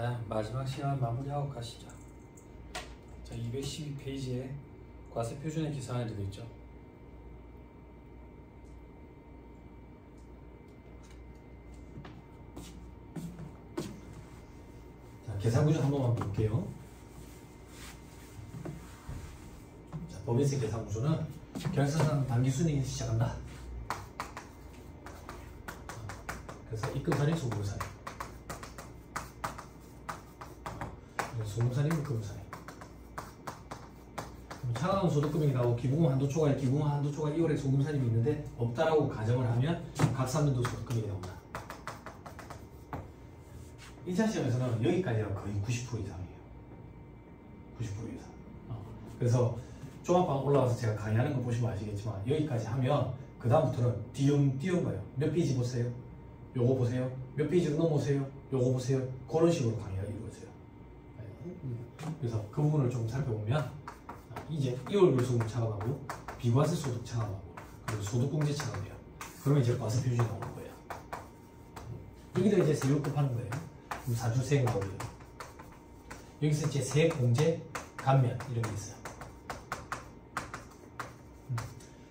자, 마지막 시간 마무리하고 가시죠. 자, 212페이지에 과세 표준의 계산안이 되어 있죠. 자, 계산 구조 한 번만 볼게요. 자, 법인세 계산 구조는 결산상 당기순이익에서 시작한다. 그래서 입금산입, 소금산입. 소금산입, 입금산입. 차가운 소득금액이 나오고 기부금 한도 초과에 기부금 한도 초과 2월에 소금산입이 있는데 없다라고 가정을 하면 각 3년도 소득금액이 나온다. 1차 시험에서는 여기까지가 거의 90% 이상이에요. 90% 이상. 그래서 종합방 올라와서 제가 강의하는 거 보시면 아시겠지만 여기까지 하면 그 다음부터는 띄운 거예요. 몇 페이지 보세요. 요거 보세요. 몇 페이지로 넘어오세요. 요거 보세요. 그런 식으로 강의가 이루어져요. 그래서 그 부분을 좀 살펴보면 이제 2월 결소금 차감하고 비과세 소득 차감하고 그리고 소득공제 차감해요. 그러면 이제 과세 표준이 나오는 거예요. 여기다 이제 세율급 하는 거예요. 그럼 사주세액 나오고요. 여기서 이제 세액공제, 감면 이런 게 있어요.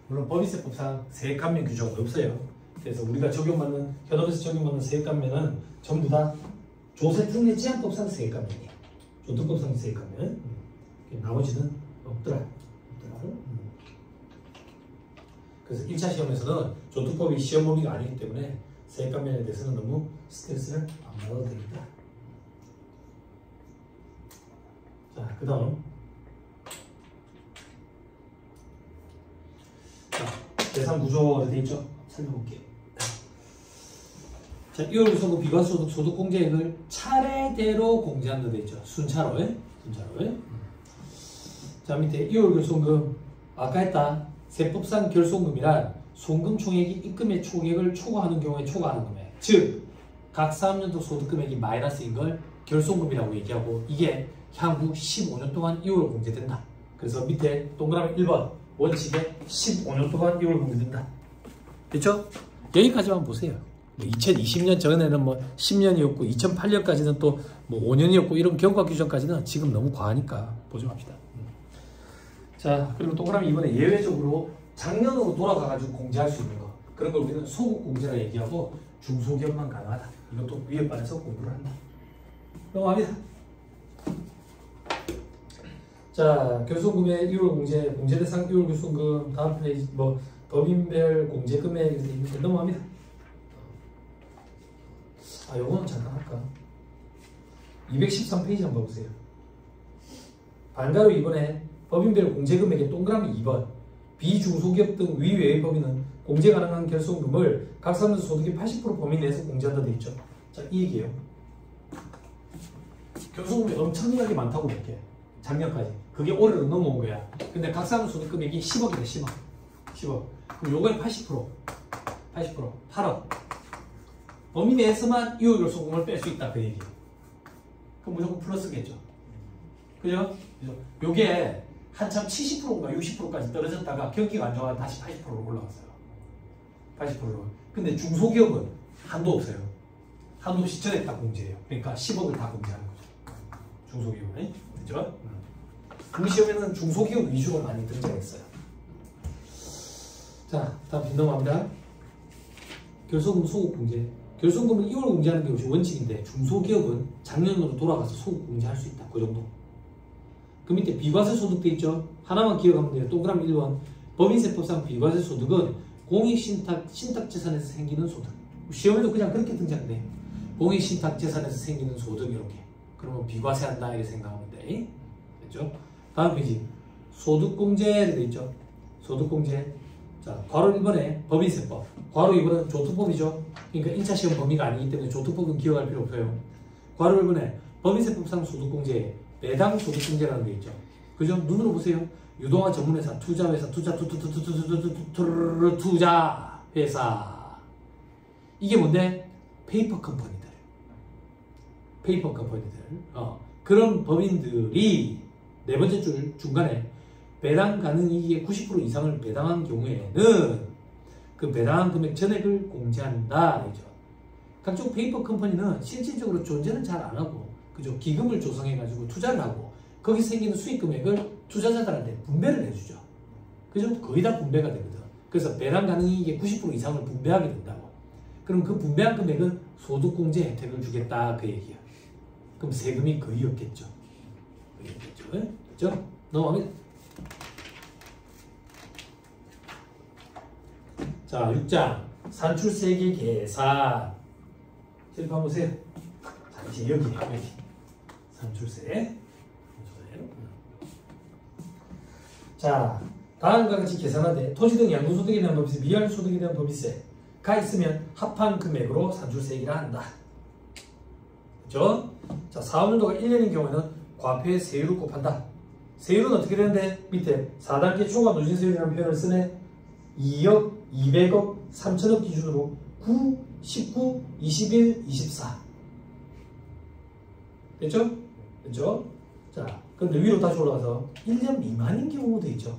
물론 법인세법상 세액 감면 규정은 없어요. 그래서 우리가 적용받는 현업에서 적용받는 세액 감면은 전부 다 조세특례 제한법상 세액 감면이에요. 조특법상 세액 감면. 나머지는 없더라. 그래서 1차 시험에서는 조특법이 시험 범위가 아니기 때문에 세액 감면에 대해서는 너무 스트레스를 안 받아도 됩니다. 자, 그 다음 계산 구조로 되어 있죠? 살펴볼게요. 자, 2월 구성금 비과소득 소득공제액을 차례대로 공제한다 되어 있죠. 순차로. 자, 밑에 2월 결손금 아까 했다. 세법상 결손금이란 손금 총액이 입금의 총액을 초과하는 경우에 초과하는 금액. 즉, 각 3년도 소득금액이 마이너스인 걸 결손금이라고 얘기하고 이게 향후 15년 동안 2월 공제된다. 그래서 밑에 동그라미 1번 원칙에 15년 동안 2월 공제된다. 됐죠? 여기까지만 보세요. 2020년 전에는 뭐 10년이었고 2008년까지는 또 뭐 5년이었고 이런 경과 규정까지는 지금 너무 과하니까 보지 맙시다. 자, 그리고 동그라미 이번에 예외적으로 작년으로 돌아가가지고 공제할 수 있는 거 그런 걸 우리는 소급 공제라 얘기하고 중소기업만 가능하다. 이것도 위에 반에서 공부를 한다. 넘어갑니다. 자, 결손금의 2월 공제 대상 2월 결손금 다음 페이지 뭐 법인별 공제 금액 이렇게 넘어갑니다. 요거는 잠깐 할까? 213페이지 한번 보세요. 반가로 이번에 법인별 공제금액의 동그라미 2번 비중소기업 등 위외의 법인은 공제 가능한 결손금을 각 3년 소득의 80% 범위 내에서 공제한다 되어 있죠. 자, 이 얘기예요. 결손금이 엄청나게 많다고 볼게. 작년까지. 그게 올해로 넘어온 거야. 근데 각 3년 소득금액이 10억이래. 10억. 그럼 요거의 80%. 8억. 범위 내에서만 2월 결손금을 뺄 수 있다. 그 얘기. 그럼 무조건 플러스겠죠. 그죠? 요게 한참 70%인가 60%까지 떨어졌다가 경기가 안 좋아 다시 80%로 올라갔어요. 80%로. 근데 중소기업은 한도 없어요. 한도 시전에 딱 공제해요. 그러니까 10억을 다 공제하는 거죠. 중소기업은. 그죠? 그 시험에는 중소기업 위주로 많이 등장했어요. 자, 다음 넘어갑니다. 결손금 소급 공제. 결손금을 2월 공제하는 게 원칙인데 중소기업은 작년으로 돌아가서 소급 공제할 수 있다. 그 정도. 그 밑에 비과세 소득 돼 있죠. 하나만 기억하면 돼요. 동그라미 1번 법인세법상 비과세 소득은 공익신탁재산에서 생기는 소득. 시험에도 그냥 그렇게 등장돼. 공익신탁재산에서 생기는 소득 이렇게. 그러면 비과세한다 이렇게 생각하면 돼. 됐죠? 다음 페이지 소득공제를 돼 있죠. 소득공제. 자, 괄호 1번에 법인세법, 괄호 2번은 조특법이죠. 그러니까 1차 시험 범위가 아니기 때문에 조특법은 기억할 필요 없어요. 괄호 1번에 법인세법상 소득공제, 배당 소득공제라는 게 있죠. 그죠? 눈으로 보세요. 유동화 전문회사, 투자회사, 투자회사. 이게 뭔데? 페이퍼 컴퍼니들. 그런 법인들이 네 번째 줄 중간에 배당 가능 이익의 90% 이상을 배당한 경우에는 그 배당한 금액 전액을 공제한다. 이죠. 각종 페이퍼 컴퍼니는 실질적으로 존재는 잘 안 하고 그죠? 기금을 조성해가지고 투자를 하고 거기서 생기는 수익 금액을 투자자들한테 분배를 해주죠. 그죠? 거의 다 분배가 되거든. 그래서 배당 가능이익의 90% 이상을 분배하게 된다고. 그럼 그 분배한 금액은 소득공제 혜택을 주겠다 그 얘기야. 그럼 세금이 거의 없겠죠. 거의 없겠죠. 그죠? 넘어가면 자 6장 산출세계 계산 칠판 보세요. 자 이제 여기 산출세. 자 다음과 같이 계산하되 토지 등 양도소득에 대한 법인세, 미완료소득에 대한 법인세가 있으면 합한 금액으로 산출세액이라 한다. 그렇죠? 자, 사업연도가 1년인 경우에는 과표의 세율을 곱한다. 세율은 어떻게 되는데 밑에 4단계 초과 누진세율이라는 표현을 쓰네. 2억, 200억, 3천억 기준으로 9, 19, 21, 24 됐죠? 됐죠? 자, 그런데 위로 다시 올라가서 1년 미만인 경우도 있죠.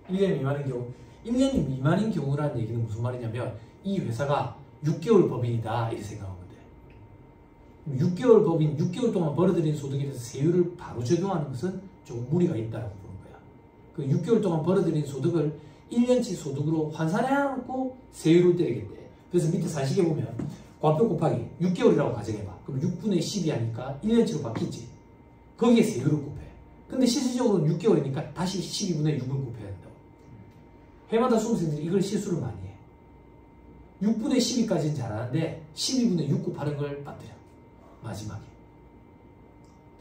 1년 미만인 경우. 1년이 미만인 경우라는 얘기는 무슨 말이냐면 이 회사가 6개월 법인이다 이렇게 생각하면 돼. 6개월 법인, 6개월 동안 벌어들인 소득에 대해서 세율을 바로 적용하는 것은 조금 무리가 있다고 보는 거야. 그 6개월 동안 벌어들인 소득을 1년치 소득으로 환산해놓고 세율을 때리겠대. 그래서 밑에 사식에 보면 과표 곱하기 6개월이라고 가정해봐. 그럼 6분의 10이 하니까 1년치로 바뀌지. 거기에 세율을 곱해. 근데 실질적으로는 6개월이니까 다시 12분의 6을 곱해야 된다고. 해마다 수험생들이 이걸 실수를 많이 해. 6분의 12까지는 잘하는데 12분의 6 곱하는 걸 빠뜨려. 마지막에.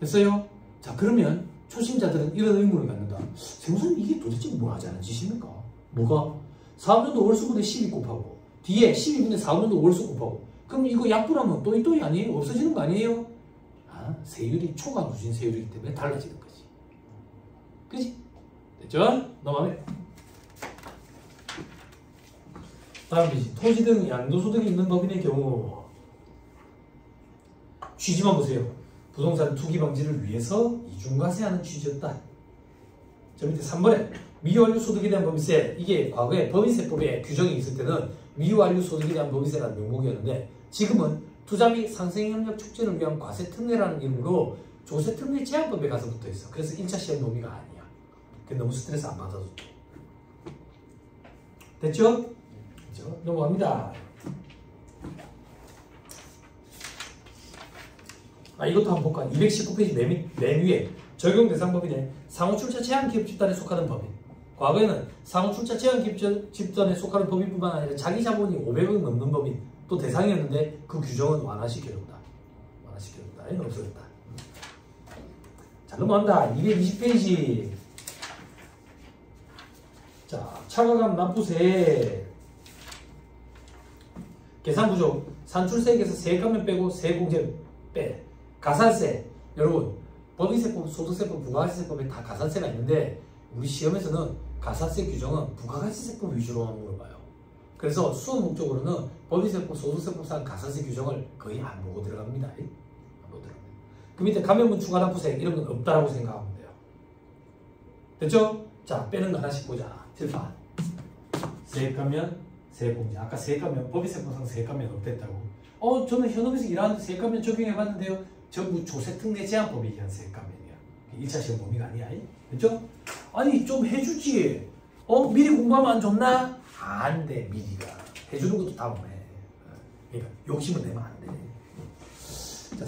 됐어요? 자 그러면 초심자들은 이런 의문을 갖는다. 세무사님 이게 도대체 뭐 하자는 짓입니까? 뭐가? 4학년도 월수분의 12 곱하고 뒤에 12분의 4학년도 월수 곱하고 그럼 이거 약분하면 또이 아니에요? 없어지는 거 아니에요? 아, 세율이 초과 누진 세율이기 때문에 달라지는 거지. 그치? 됐죠? 넘어가면 다음 페이지. 토지 등 양도소득이 있는 법인의 경우 취지만 보세요. 부동산 투기 방지를 위해서 이중과세하는 취지였다. 저 밑에 3번에 미완료 소득에 대한 법인세. 이게 과거에 법인세법에 규정이 있을 때는 미완료 소득에 대한 법인세라는 명목이었는데 지금은 투자 및 상생협력 촉진을 위한 과세특례라는 이름으로 조세특례 제한법에 가서 붙어있어. 그래서 1차 시험 논의가 아니야. 너무 스트레스 안 받아도 돼. 됐죠? 그렇죠? 넘어갑니다. 이것도 한번 볼까? 219페이지 맨 위에 적용 대상 법인에 상호출자 제한기업 집단에 속하는 법인. 과거에는 상호출자 제한기업 집단에 속하는 법인뿐만 아니라 자기 자본이 500억 넘는 법인 또 대상이었는데 그 규정은 완화시켜줬다. 완화시켜줬다. 없어졌다. 자, 넘어간다. 220페이지. 자, 차과감 납부세. 계산구조. 산출세액에서 세액감면 빼고 세액공제 빼. 가산세. 여러분 법인세법, 소득세법, 부가가치세법에 다 가산세가 있는데 우리 시험에서는 가산세 규정은 부가가치세법 위주로만 물어봐요. 그래서 수업 목적으로는 법인세법, 소득세법상 가산세 규정을 거의 안 보고 들어갑니다. 안 보고 들어갑니다. 그 밑에 감면분 추가납부세 이런 건 없다라고 생각하면 돼요. 됐죠? 자, 빼는 거 하나씩 보자. 칠판. 세액감면, 세액공제. 아까 세액감면, 법인세법상 세액감면 없댔다고. 저는 현업에서 일하는데 세액감면 적용해봤는데요. 전부 조세특례 제한법에 의한 세액감면이야. 1차 시험 범위가 아니야. 그렇죠? 아니 좀 해주지. 미리 공부하면 안 좋나? 안 돼. 미리가. 해주는 것도 다 못해. 그러니까 욕심을 내면 안 돼. 자,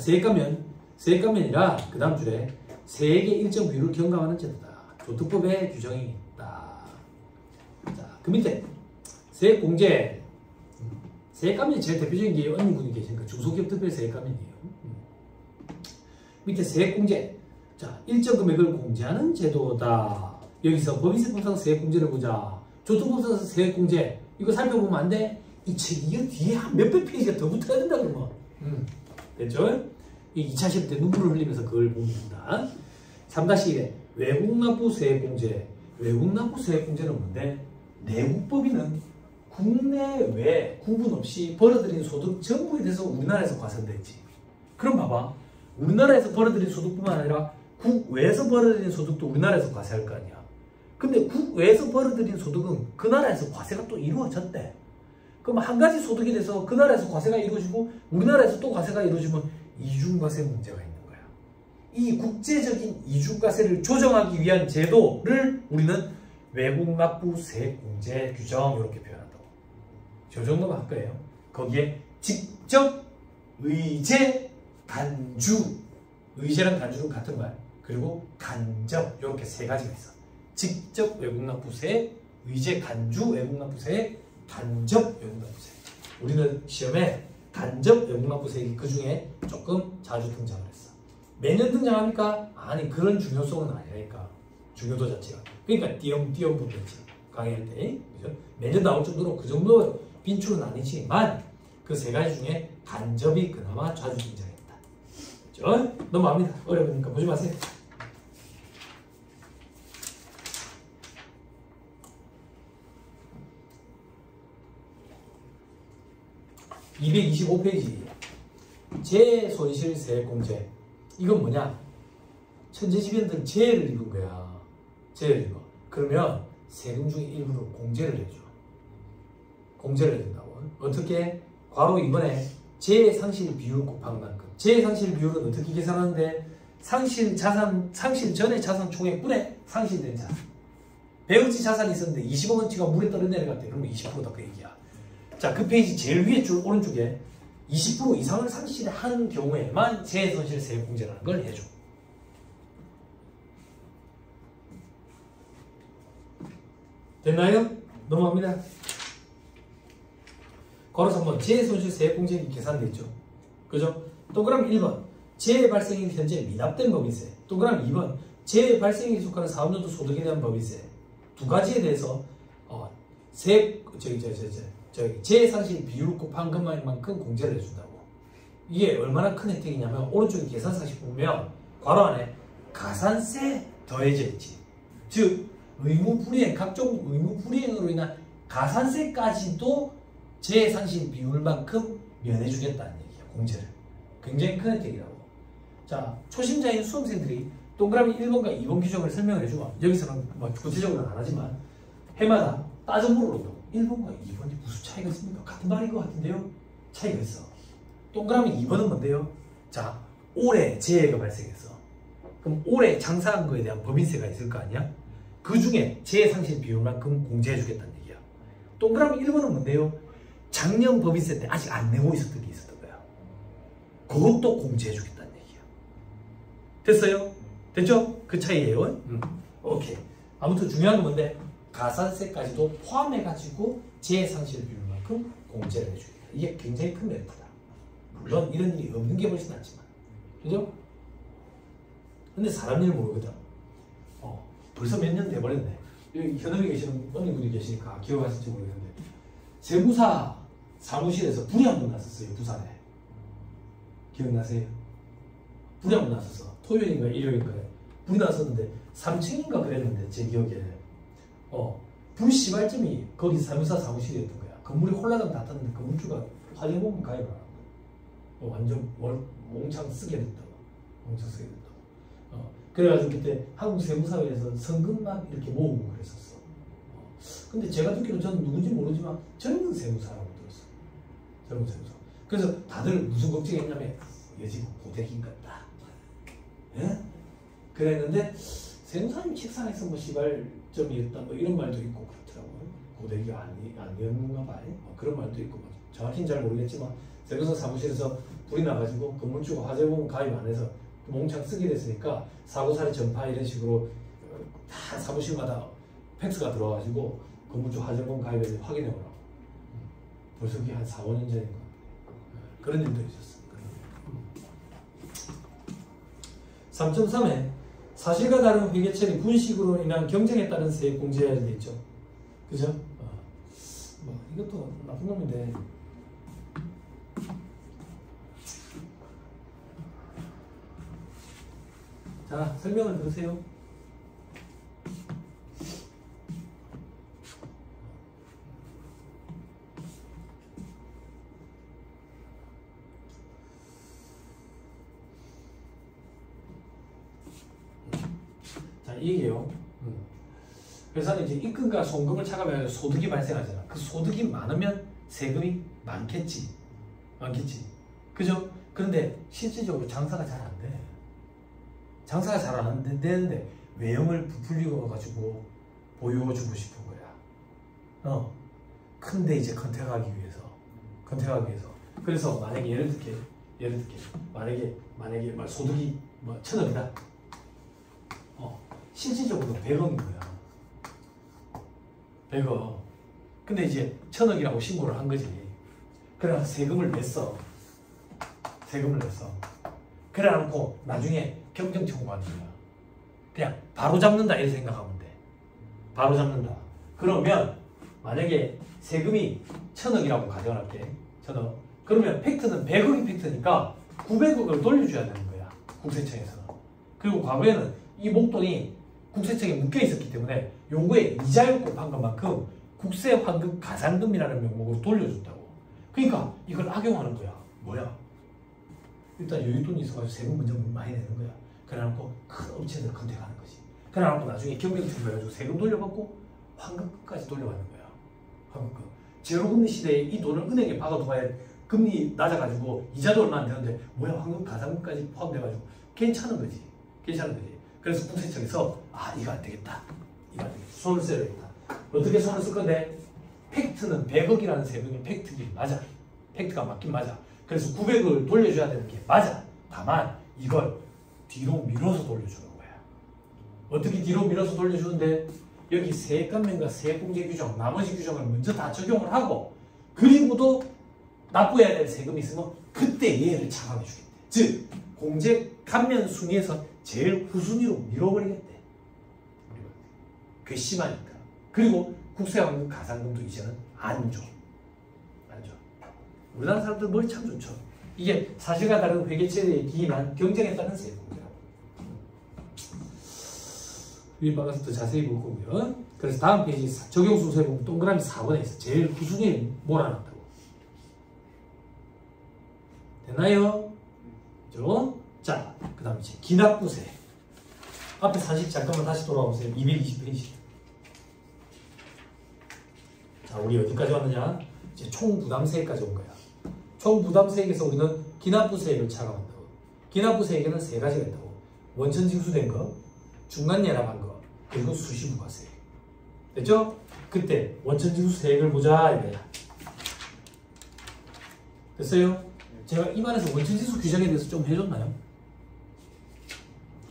세액감면이라 그 다음 줄에 세액의 일정 비율을 경감하는 제도다. 조특법에 규정이 있다. 자, 그 밑에 세액공제. 세액감면이 제일 대표적인 게 언니분이 계시니까 중소기업 특별 세액감면이에요. 밑에 세액공제. 자, 일정 금액을 공제하는 제도다. 여기서 법인세법상 세액공제를 보자. 조특법상 세액공제. 이거 살펴보면 안 돼? 이 책, 이거 뒤에 한 몇백 페이지가 더 붙어야 된다, 그러면. 됐죠? 이 2차 시험 때 눈물을 흘리면서 그걸 봅니다. 3-1에 외국납부 세액공제. 외국납부 세액공제는 뭔데? 내국법인은 국내외 구분 없이 벌어들인 소득 전부에 대해서 우리나라에서 과세됐지. 그럼 봐봐. 우리나라에서 벌어들인 소득뿐만 아니라 국외에서 벌어들인 소득도 우리나라에서 과세할 거 아니야. 근데 국외에서 벌어들인 소득은 그 나라에서 과세가 또 이루어졌대. 그럼 한 가지 소득에 대해서 그 나라에서 과세가 이루어지고 우리나라에서 또 과세가 이루어지면 이중과세 문제가 있는 거야. 이 국제적인 이중과세를 조정하기 위한 제도를 우리는 외국납부세액공제 규정 이렇게 표현한다고. 저 정도만 할 거예요. 거기에 직접, 의제, 간주, 의제랑 간주는 같은 말, 그리고 간접 이렇게 세 가지가 있어. 직접 외국납부세, 의제, 간주 외국납부세, 간접 외국납부세. 우리는 시험에 간접 외국납부세액이 그 중에 조금 자주 등장을 했어. 매년 등장합니까? 아니, 그런 중요성은 아니니까. 중요도 자체가. 그러니까 띄엄띄엄 붙었지. 강의할 때. 그죠? 매년 나올 정도로 그 정도 빈출은 아니지만 그 세 가지 중에 간접이 그나마 자주 등장했다. 그죠? 넘어갑니다. 어려우니까 보지 마세요. 225페이지 재손실세액공제. 이건 뭐냐? 천재지변들 재해를 입은 거야. 재해를 입어. 그러면 세금 중에 일부를 공제를 해줘. 공제를 해준다고. 어떻게? 괄호 2번에 재해상실 비율 곱한 만큼. 재해상실 비율은 어떻게 계산하는데? 상실 전의 자산 총액분에 상실된 자산. 100억치 자산이 있었는데 20억원치가 물에 떨어 내려갔대. 그러면 20%다 그 얘기야. 자, 그 페이지 제일 위에 줄 오른쪽에 20% 이상을 상실한 경우에만 재해손실세액공제라는 걸 해줘. 됐나요? 넘어갑니다. 걸어서 한번 재해손실세액공제액이 계산돼 있죠. 그죠? 동그라미 1번 재해 발생일 현재 미납된 법인세. 동그라미 2번 재해 발생일에 속하는 사업연도 소득에 대한 법인세. 두 가지에 대해서 재해상실 비율 곱한 것만큼 공제를 해준다고. 이게 얼마나 큰 혜택이냐면 오른쪽에 계산상식 보면 괄호 안에 가산세 더해져 있지. 즉 의무불이행, 각종 의무불이행으로 인한 가산세까지도 재해상실 비율만큼 면해주겠다는 얘기야. 공제를. 굉장히 큰 혜택이라고. 자, 초심자인 수험생들이 동그라미 1번과 2번 규정을 설명을 해주고, 여기서는 뭐 구체적으로는 안 하지만 해마다 따져 물어보고 1번과 2번이 무슨 차이가 있습니까? 같은 말인 것 같은데요? 차이가 있어. 동그라미 2번은 뭔데요? 자, 올해 재해가 발생했어. 그럼 올해 장사한 거에 대한 법인세가 있을 거 아니야? 그 중에 재해상실 비율만큼 공제해주겠다는 얘기야. 동그라미 1번은 뭔데요? 작년 법인세 때 아직 안 내고 있었던 게 있었던 거야. 그것도 공제해주겠다는 얘기야. 됐어요? 됐죠? 그 차이예요. 오케이. 아무튼 중요한 건 뭔데? 가산세까지도 포함해가지고 재해상실 비율만큼 공제를 해주겠다. 이게 굉장히 큰 메리트다. 물론 이런 일이 없는 게 훨씬 낫지만. 그죠? 근데 사람 일 모르거든. 벌써 몇 년 돼버렸네. 여기 현업에 계시는 언니분이 계시니까 기억하실지 모르겠는데 세무사 사무실에서 불이 한 번 났었어요. 부산에. 기억나세요? 불이 한 번 났었어. 토요일인가 일요일인가 불이 났었는데 3층인가 그랬는데 제 기억에 불 시발점이 거기 세무사 사무실이었던 거야. 건물이 홀라당 다 탔는데 건물주가 화재보험 가입을 안 한 거야. 완전 몽창 쓰게 됐다고. 몽창 쓰게 됐다고. 그래가지고 그때 한국세무사회에서 성금만 이렇게 모으고 그랬었어. 근데 제가 듣기로 저는 누군지 모르지만 젊은 세무사라고 들었어요. 젊은 세무사. 그래서 다들 무슨 걱정했냐면 여지고 고데기인 같다. 예? 그랬는데 세무사님 책상에서 뭐 시발점이었다 뭐 이런 말도 있고 그렇더라고요. 고데기가 아니었는가 봐요. 그런 말도 있고 정확히는 잘 모르겠지만 세무사 사무실에서 불이 나가지고 건물주가 화재보험 가입 안 해서 몽창 쓰게 됐으니까 사고사례 전파 이런 식으로 다 사무실마다 팩스가 들어와가지고 건물주 화재보험 가입해서 확인해보라고. 벌써 그게 한 4, 5년 전인 것 같아요. 그런 일도 있었어. 3.3에 사실과 다른 회계처리 분식으로 인한 경쟁에 따른 세액 공제해야 돼 있죠. 그죠? 뭐 이것도 나쁜 놈인데. 자, 설명을 들으세요. 자, 이게요. 회사는 이제 입금과 송금을 차감하면 소득이 발생하잖아. 그 소득이 많으면 세금이 많겠지. 많겠지. 그죠? 그런데 실질적으로 장사가 잘 안 돼. 장사가 잘 안 되는데 외형을 부풀리고 가지고 보여주고 싶은 거야. 근데 이제 컨택하기 위해서. 그래서 만약에 예를 들게 만약에 소득이 1,000억이다. 실질적으로 100억인 거야. 100억. 근데 이제 1,000억이라고 신고를 한 거지. 그래서 세금을 냈어. 그래놓고 나중에 경정 청구하는 거야. 그냥 바로 잡는다 이렇게 생각하면 돼. 바로 잡는다. 그러면 만약에 세금이 1,000억이라고 가정할게. 1,000억. 그러면 팩트는 100억이 팩트니까 900억을 돌려줘야 되는 거야. 국세청에서는. 그리고 과거에는 이 목돈이 국세청에 묶여 있었기 때문에 요거에 이자율 곱한 것만큼 국세환급 가산금이라는 명목으로 돌려준다고. 그러니까 이걸 악용하는 거야. 뭐야? 일단 여윳돈이 있어가지고 세금 먼저 많이 내는 거야. 그래놓고 큰 업체들 컨택하는 거지. 그래놓고 나중에 경쟁청구해가지고 세금 돌려받고 환급까지 돌려받는 거야. 환급. 제로금리 시대에 이 돈을 은행에 박아두어야 금리 낮아가지고 이자도 얼마 안 되는데 뭐야 환급 가산금까지 포함돼가지고 괜찮은 거지. 그래서 국세청에서 이거 안 되겠다. 손을 써야 되겠다. 어떻게 손을 쓸 건데? 팩트는 100억이라는 세금이 팩트긴 맞아. 팩트가 맞긴 맞아. 그래서 900억을 돌려줘야 되는 게 맞아. 다만 이걸 뒤로 밀어서 돌려주는 거야. 어떻게 뒤로 밀어서 돌려주는데? 여기 세액감면과 세액공제 규정, 나머지 규정을 먼저 다 적용을 하고 그리고도 납부해야 될 세금이 있으면 그때 얘를 차감해 주겠대. 즉 공제 감면 순위에서 제일 후순위로 밀어버리겠대. 괘씸하니까. 그리고 국세환급 가산금도 이제는 안 줘. 우리나라 사람들 머리 참 좋죠. 이게 사실과 다른 회계처리에 기인한 경쟁에 따른 세액공제라고. 위에 박아서 더 자세히 볼 거고요. 그래서 다음 페이지 적용순서에 보면 동그라미 4번에 있어. 제일 후순위에 몰아놨다고. 됐나요? 그죠? 자, 그 다음에 이제 기납부세. 앞에 사실 잠깐만 다시 돌아오세요. 220페이지. 자, 우리 어디까지 왔느냐? 이제 총부담세액까지 온 거야. 총부담세액에서 우리는 기납부세액을 차감한다고. 기납부세액에는 세 가지가 있다고. 원천징수된 거, 중간예납한 거, 그리고 수시부가세액. 됐죠? 그때 원천징수세액을 보자 이거야. 됐어요? 제가 입안에서 원천징수 규정에 대해서 좀 해줬나요?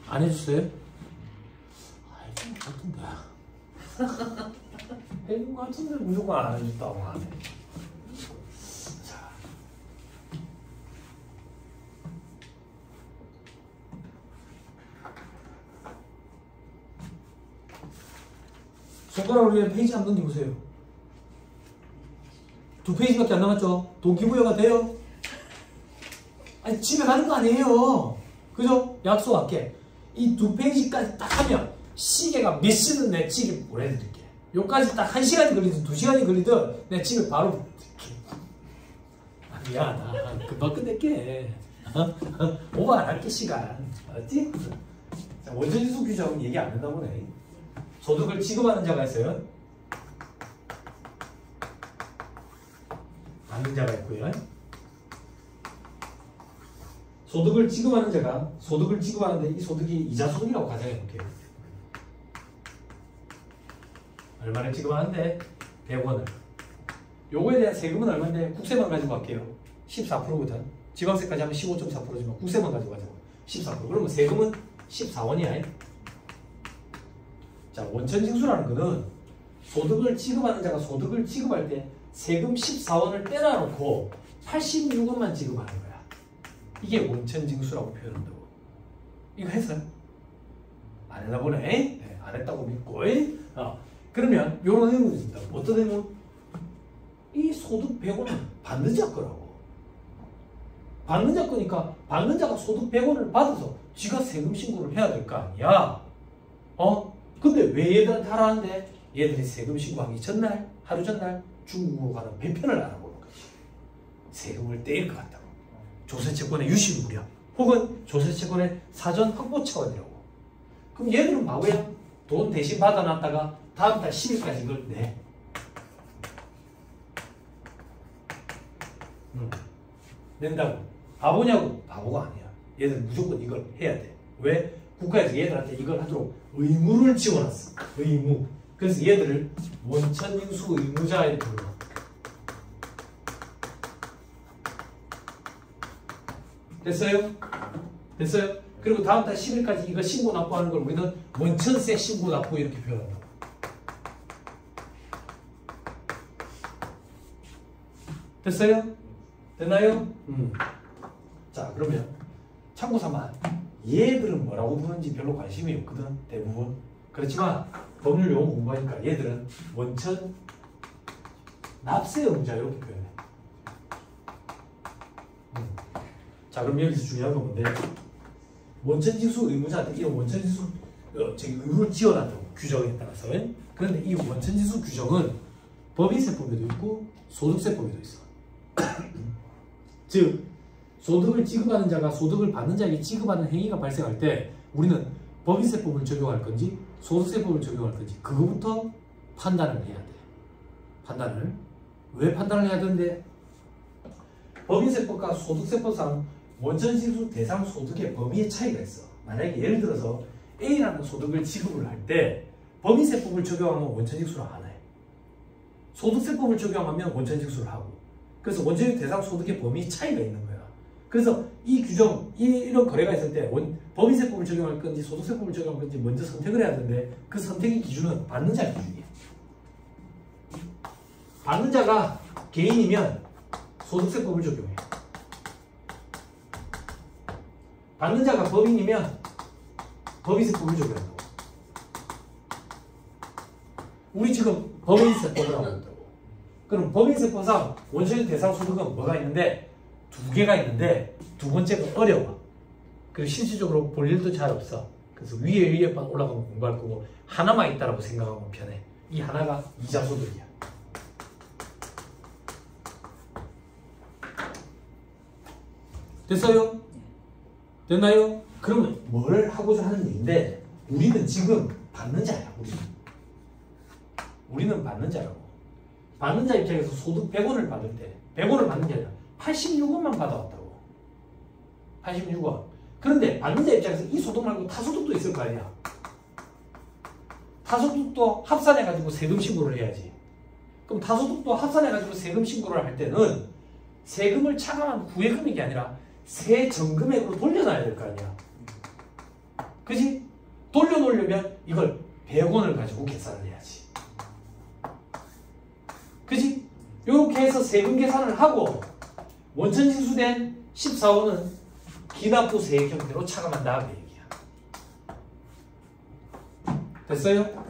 안 해줬어요? 해준 것 같은데. 해준 것 같은데 무조건 안 해줬다고 하네. 자. 손가락으로 그냥 페이지 한번 넘겨보세요. 2페이지밖에 안 남았죠? 동기부여가 돼요? 아니 집에 가는 거 아니에요. 그죠? 약속할게. 이 2페이지까지 딱 하면 시계가 몇 시는 내 집에 보내드릴게. 요까지 딱 1시간이 걸리든 2시간이 걸리든 내 집에 바로 보내드릴게. 미안하다. 금방 끝낼게. 오버 안 할게 시간. 알았지? 원천징수 규정은 얘기 안 한다 보네. 소득을 지급하는 자가 있어요. 받는 자가 있고요. 소득을 지급하는 자가 소득을 지급하는데 이 소득이 이자소득이라고 가정해 볼게요. 얼마를 지급하는데? 100원을. 요거에 대한 세금은 얼마인데? 국세만 가지고 갈게요. 14%거든. 지방세까지 하면 15.4%지만 국세만 가지고 가자고. 14%. 그러면 세금은 14원이야. 자, 원천징수라는 거는 소득을 지급하는 자가 소득을 지급할 때 세금 14원을 떼놔놓고 86원만 지급하는 거야. 이게 원천징수라고 표현한다고. 이거 했어요? 안 했나 보네. 네, 안 했다고 믿고. 그러면 요런 내용이 있습니다. 어떤 내용? 이 소득 100원은 받는 자 거라고. 받는 자 거니까 받는 자가 소득 100원을 받아서 지가 세금 신고를 해야 될 거 아니야. 근데 왜 얘들한테 하라는데? 얘들이 세금 신고하기 전날, 하루 전날 중국으로 가는 배편을 알아보는 거지. 세금을 떼일 것 같다고. 조세채권의 유실 우려 혹은 조세채권의 사전 확보 차원이라고. 그럼 얘들은 바보야. 돈 대신 받아놨다가 다음 달 10일까지 이걸 내. 낸다고. 바보냐고? 바보가 아니야. 얘들은 무조건 이걸 해야 돼. 왜? 국가에서 얘들한테 이걸 하도록 의무를 지어놨어. 의무. 그래서 얘들을 원천징수 의무자 이렇게 불러. 됐어요? 됐어요? 그리고 다음 달 10일까지 이거 신고 납부하는 걸 우리는 원천세 신고 납부 이렇게 표현한다. 됐어요? 됐나요? 자, 그러면 참고 삼아. 얘들은 뭐라고 부르는지 별로 관심이 없거든, 대부분. 그렇지만 법률 용어 공부하니까 얘들은 원천 납세 의무자 이렇게 표현해. 자, 그럼 여기서 중요한 건 뭔데? 원천징수 의무자한테 이런 원천징수 의무를 지어놨다고, 규정에 따라서. 그런데 이 원천징수 규정은 법인세법에도 있고 소득세법에도 있어. 즉 소득을 지급하는 자가 소득을 받는 자에게 지급하는 행위가 발생할 때 우리는 법인세법을 적용할 건지 소득세법을 적용할 건지 그거부터 판단을 해야 돼. 판단을. 왜 판단을 해야 되는데, 법인세법과 소득세법상 원천징수 대상 소득의 범위의 차이가 있어. 만약에 예를 들어서 A라는 소득을 지급을 할 때 법인세법을 적용하면 원천징수를 안 해. 소득세법을 적용하면 원천징수를 하고. 그래서 원천징수 대상 소득의 범위 차이가 있는 거야. 그래서 이 규정, 이런 거래가 있을 때 법인세법을 적용할 건지 소득세법을 적용할 건지 먼저 선택을 해야 되는데 그 선택의 기준은 받는 자 기준이야. 받는 자가 개인이면 소득세법을 적용해. 받는 자가 법인이면 법인세법을 적용한다고. 우리 지금 법인세법을 하고 있다고. 그럼 법인세법상 원천징수 대상 소득은 뭐가 있는데? 두 개가 있는데 두 번째가 어려워. 그리고 실질적으로 볼 일도 잘 없어. 그래서 위에만 올라가면 공부할 거고 하나만 있다라고 생각하면 편해. 이 하나가 이자소득이야. 됐어요? 됐나요? 그러면 뭘 하고자 하는 얘기인데 우리는 지금 받는 자야. 우리는 받는 자라고. 받는 자 입장에서 소득 100원을 받을 때 100원을 받는 게 아니라 86원만 받아왔다고. 86원. 그런데 받는 자 입장에서 이 소득 말고 타소득도 있을 거 아니야. 타소득도 합산해가지고 세금 신고를 해야지. 그럼 타소득도 합산해가지고 세금 신고를 할 때는 세금을 차감한 후의 금액이 아니라 세 전금액으로 돌려놔야 될 거 아니야. 그지? 돌려놓으려면 이걸 100원을 가지고 계산을 해야지. 그지? 이렇게 해서 세금 계산을 하고 원천징수된 14원은 기납부 세액 형태로 차감한다 그 얘기야. 됐어요?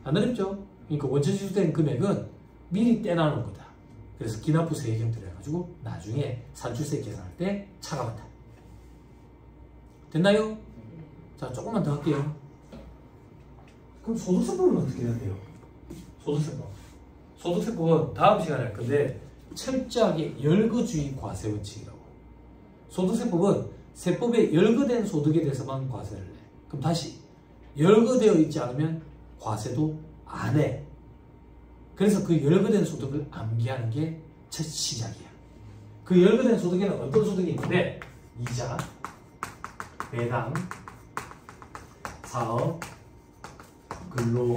안 어렵죠? 그러니까 원천징수된 금액은 미리 떼나오는 거다. 그래서 기납부 세액 형태로 해가지고 나중에 산출세 계산할 때 차감한다. 됐나요? 자, 조금만 더 할게요. 그럼 소득세법은 어떻게 해야 돼요? 소득세법. 소득세법은 다음 시간에 할 건데 철저하게 열거주의 과세 원칙이라고. 소득세법은 세법에 열거된 소득에 대해서만 과세를 해. 그럼 다시 열거되어 있지 않으면 과세도 안 해. 그래서 그 열거된 소득을 암기하는 게 첫 시작이야. 그 열거된 소득에는 어떤 소득이 있는데 이자, 배당, 사업, 근로,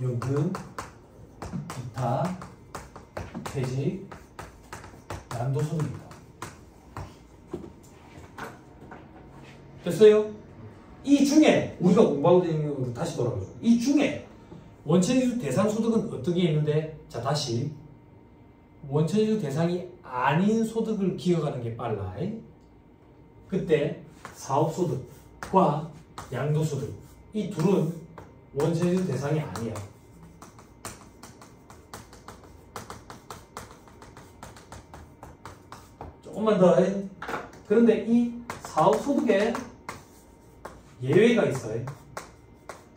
연금, 기타, 퇴직, 양도소득입니다. 됐어요? 이 중에 우리가 공부하고 있는 거 다시 돌아가죠. 이 중에 원천징수 대상 소득은 어떻게 있는데? 자, 다시 원천징수 대상이 아닌 소득을 기억하는 게 빨라. 그때 사업소득과 양도소득 이 둘은 원천징수 대상이 아니야. 조금만 더 해. 그런데 이 사업소득에 예외가 있어요.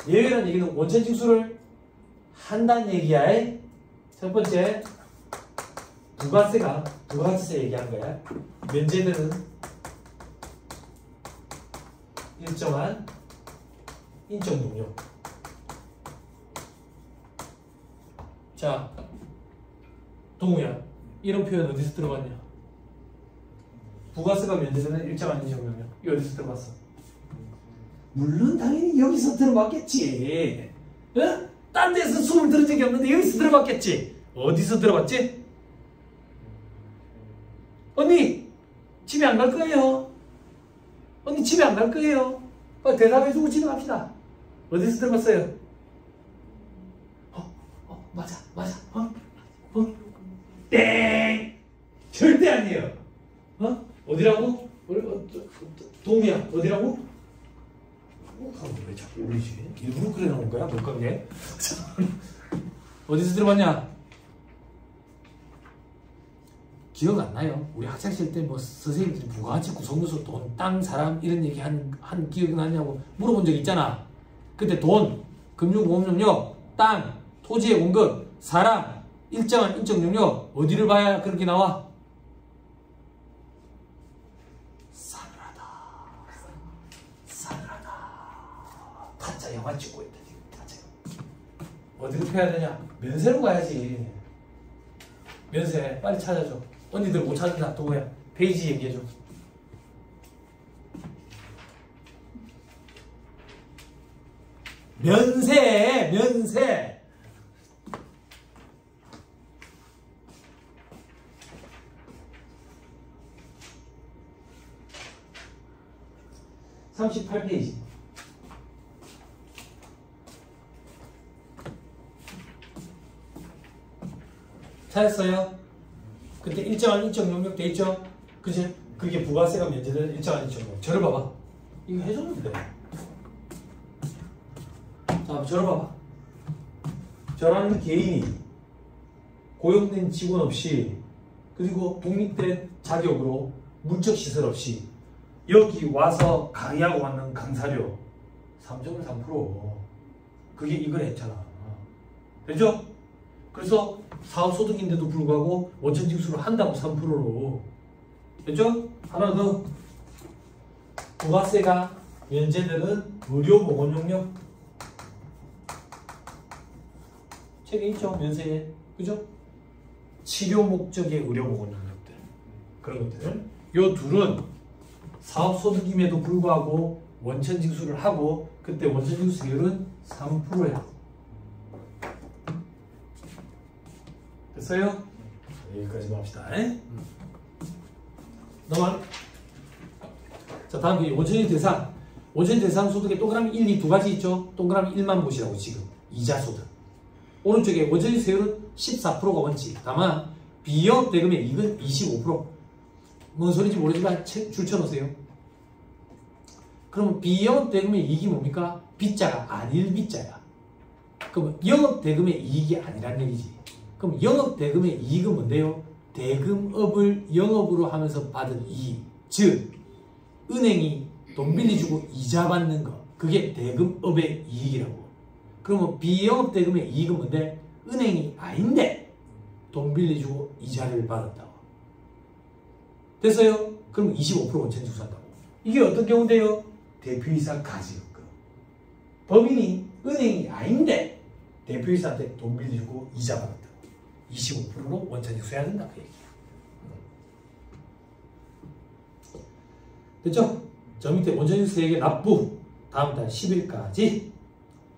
예외라는 얘기는 원천징수를 한다는 얘기야. 첫 번째, 부가세 얘기한 거야. 면제되는 일정한 인적 능력. 자, 동우야, 이런 표현 어디서 들어봤냐? 부가세가 면제되는 일정한 인적 능력. 이거 어디서 들어봤어? 물론 당연히 여기서 들어봤겠지. 어? 딴 데서 수업을 들은 적이 없는데 여기서 들어봤겠지. 어디서 들어봤지? 언니 집에 안 갈 거예요. 언니 집에 안 갈 거예요. 빨리 대답해주고 집에 갑시다. 어디서 들어봤어요? 맞아. 땡! 절대 아니에요. 어디라고? 동이야. 어디라고? 왜 자꾸 울리지? 일부러 그래 놓은 거야? 못 가게? 어디서 들어봤냐? 기억 안 나요? 우리 학창시절 때 뭐 선생님들이 부가가치 구성요소 돈, 땅, 사람 이런 얘기 한 기억이 나냐고 물어본 적 있잖아. 그때 돈, 금융보험용역, 땅, 토지의 공급, 사람, 일정한 인적 용역 어디를 봐야 그렇게 나와? 싸늘하다. 타짜 영화 찍고 있다 지금. 타짜. 어디로 펴야 되냐? 면세로 가야지. 면세 빨리 찾아줘. 언니들 못 찾는다. 누구야? 페이지 얘기해줘. 면세. 38페이지. 찾았어요? 그때 일정한 인적 용역 돼 있죠? 그치? 그게 부가세가 면제되는 일정한 인적 용역. 저를 봐봐. 이거 해줬는데. 자, 저를 봐봐. 저라는 개인이 고용된 직원 없이 그리고 독립된 자격으로 물적 시설 없이 여기 와서 강의하고 받는 강사료 3.3% 그게 이걸 했잖아. 되죠? 그래서 사업소득인데도 불구하고 원천징수를 한다고 3%로. 됐죠? 하나 더. 부가세가 면제되는 의료보건용역. 책에 있죠? 면세에. 그죠? 치료 목적의 의료보건용역들. 그런 것들. 요 둘은 사업소득임에도 불구하고 원천징수를 하고 그때 원천징수율은 3%야. 됐어요? 여기까지만 합시다. 넘어가. 자, 다음 게 원천징수 대상. 원천징수 대상 소득에 동그라미 1, 2 두 가지 있죠? 동그라미 1만 보시라고 지금. 이자 소득. 오른쪽에 원천징수 세율은 14%가 원칙. 다만 비영업 대금의 이익은 25%. 뭔 소리인지 모르지만 줄 쳐놓으세요. 그러면 비영업 대금의 이익이 뭡니까? 빚자가 아닐 빚자야. 그럼 영업 대금의 이익이 아니란 얘기지. 그럼 영업 대금의 이익은 뭔데요? 대금업을 영업으로 하면서 받은 이익. 즉 은행이 돈 빌려주고 이자 받는 거. 그게 대금업의 이익이라고. 그러면 비영업 대금의 이익은 뭔데? 은행이 아닌데 돈 빌려주고 이자를 받았다고. 됐어요? 그럼 25% 원천징수한다고. 이게 어떤 경우인데요? 대표이사 가지급금. 법인이 은행이 아닌데 대표이사한테 돈 빌려주고 이자 받았다고. 25%로 원천징수해야 된다. 그 얘기야. 됐죠? 저 밑에 원천징수세액의 납부 다음 달 10일까지.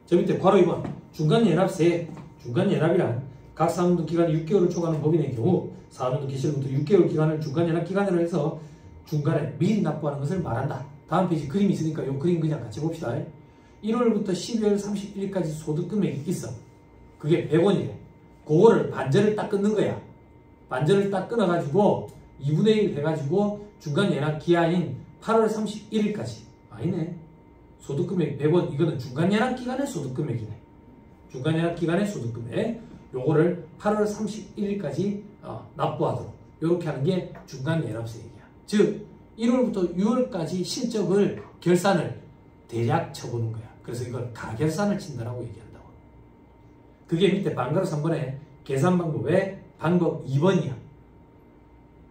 저 밑에 괄호 2번 중간연합세. 중간연합이란 각 사업운동 기간이 6개월을 초과하는 법인의 경우 사업운동 개시로부터 6개월 기간을 중간연합 기간으로 해서 중간에 미리 납부하는 것을 말한다. 다음 페이지 그림이 있으니까 이 그림 그냥 같이 봅시다. 1월부터 12월 31일까지 소득 금액이 있어. 그게 100원이래. 그거를 반절을 딱 끊는 거야. 반절을 딱 끊어가지고 2분의 1 해가지고 중간연합 기한인 8월 31일까지. 아니네. 소득금액 100원. 이거는 중간연합 기간의 소득금액이네. 중간연합 기간의 소득금액. 요거를 8월 31일까지 납부하도록. 요렇게 하는 게 중간연합세액이야. 즉 1월부터 6월까지 실적을 결산을 대략 쳐보는 거야. 그래서 이걸 가결산을 친다라고 얘기한다고. 그게 밑에 방가로 3번에 계산 방법의 방법 2번이야.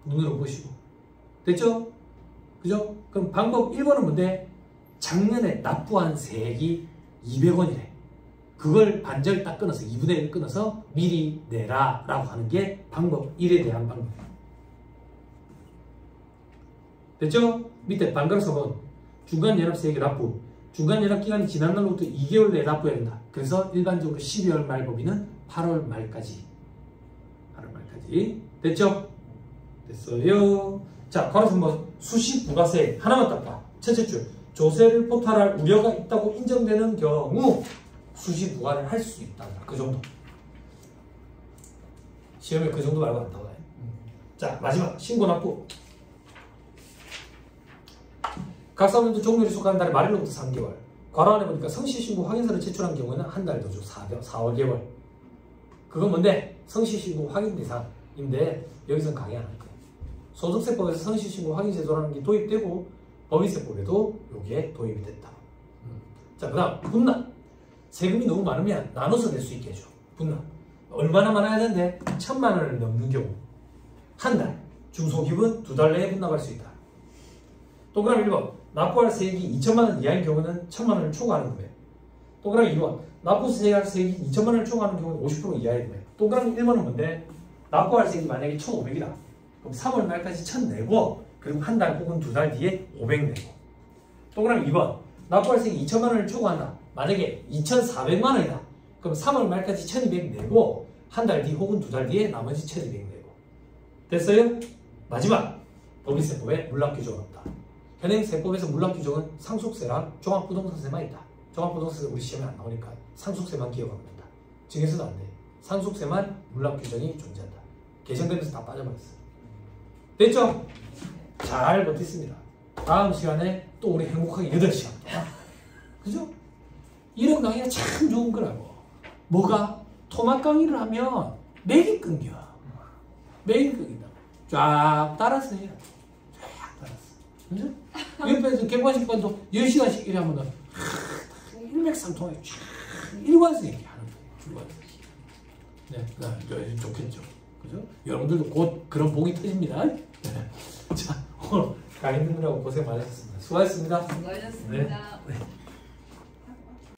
눈으로 보시고. 됐죠? 그죠? 그럼 방법 1번은 뭔데? 작년에 납부한 세액이 200원이래. 그걸 반절 딱 끊어서 2분의 1 끊어서 미리 내라 라고 하는 게 방법 1에 대한 방법이야. 됐죠? 밑에 방가로 4번 중간연합세액의 납부. 중간 연합 기간이 지난 날로부터 2개월 내에 납부해야 된다. 그래서 일반적으로 12월 말 법인은 8월 말까지. 8월 말까지. 됐죠? 됐어요. 자, 걸어서 뭐 수시 부가세 하나만 딱 봐. 첫째 줄. 조세를 포탈할 우려가 있다고 인정되는 경우 수시 부과를 할 수 있다. 그 정도. 시험에 그 정도 말고 안 나와요. 자, 마지막 신고 납부. 각 사업년도 종료일에 속하는 달의 말일로부터 3개월. 괄호안에 보니까 성실신고 확인서를 제출한 경우에는 한 달 더 줘. 4개월. 그건 뭔데? 성실신고 확인 대상인데 여기서는 강의 안 할 거예요. 소득세법에서 성실신고 확인 제도라는 게 도입되고 법인세법에도 여기에 도입이 됐다. 자, 그 다음 분납. 세금이 너무 많으면 나눠서 낼 수 있게 해줘. 분납. 얼마나 많아야 되는데 1,000만 원을 넘는 경우 한 달. 중소기업은 2달 내에 분납할 수 있다. 동그라미 1번. 납부할 세액이 2천만 원 이하인 경우는 1,000만 원을 초과하는 금액. 동그라미 2번. 납부할 세액이 2천만 원을 초과하는 경우는 50% 이하의 금액. 동그라미 1번은 뭔데? 납부할 세액이 만약에 1,500이다. 그럼 3월 말까지 1,000 내고 그리고 한 달 혹은 2달 뒤에 500 내고. 동그라미 2번. 납부할 세액이 2천만 원을 초과한다. 만약에 2,400만 원이다. 그럼 3월 말까지 1,200 내고 한 달 뒤 혹은 2달 뒤에 나머지 1,200 내고. 됐어요? 마지막. 법인세법에 물납규정은 없다. 현행세법에서 물납규정은 상속세랑 종합부동산세만 있다. 종합부동산세 우리 시험에 안 나오니까 상속세만 기억하면 된다. 증여세도 안 돼. 상속세만 물납규정이 존재한다. 개정되면서 다 빠져버렸어. 됐죠? 잘 버텼습니다. 다음 시간에 또 우리 행복하게 8시간 동안. 그죠? 이런 강의가 참 좋은 거라고. 뭐가? 토막 강의를 하면 맥이 끊겨. 맥이 끊긴다. 쫙 따라서 해요. 쫙 따라서. 그죠? 옆에서 객관식반도 10시간씩 이래 하면 일맥상통하게 쫙 일관성 있게 하는 거예요. 일관성. 네, 좋겠죠. 그죠? 여러분들도 곧 그런 복이 터집니다. 네. 자, 오늘 강의 듣느라고 고생 많으셨습니다. 수고하셨습니다. 수고하셨습니다. 네.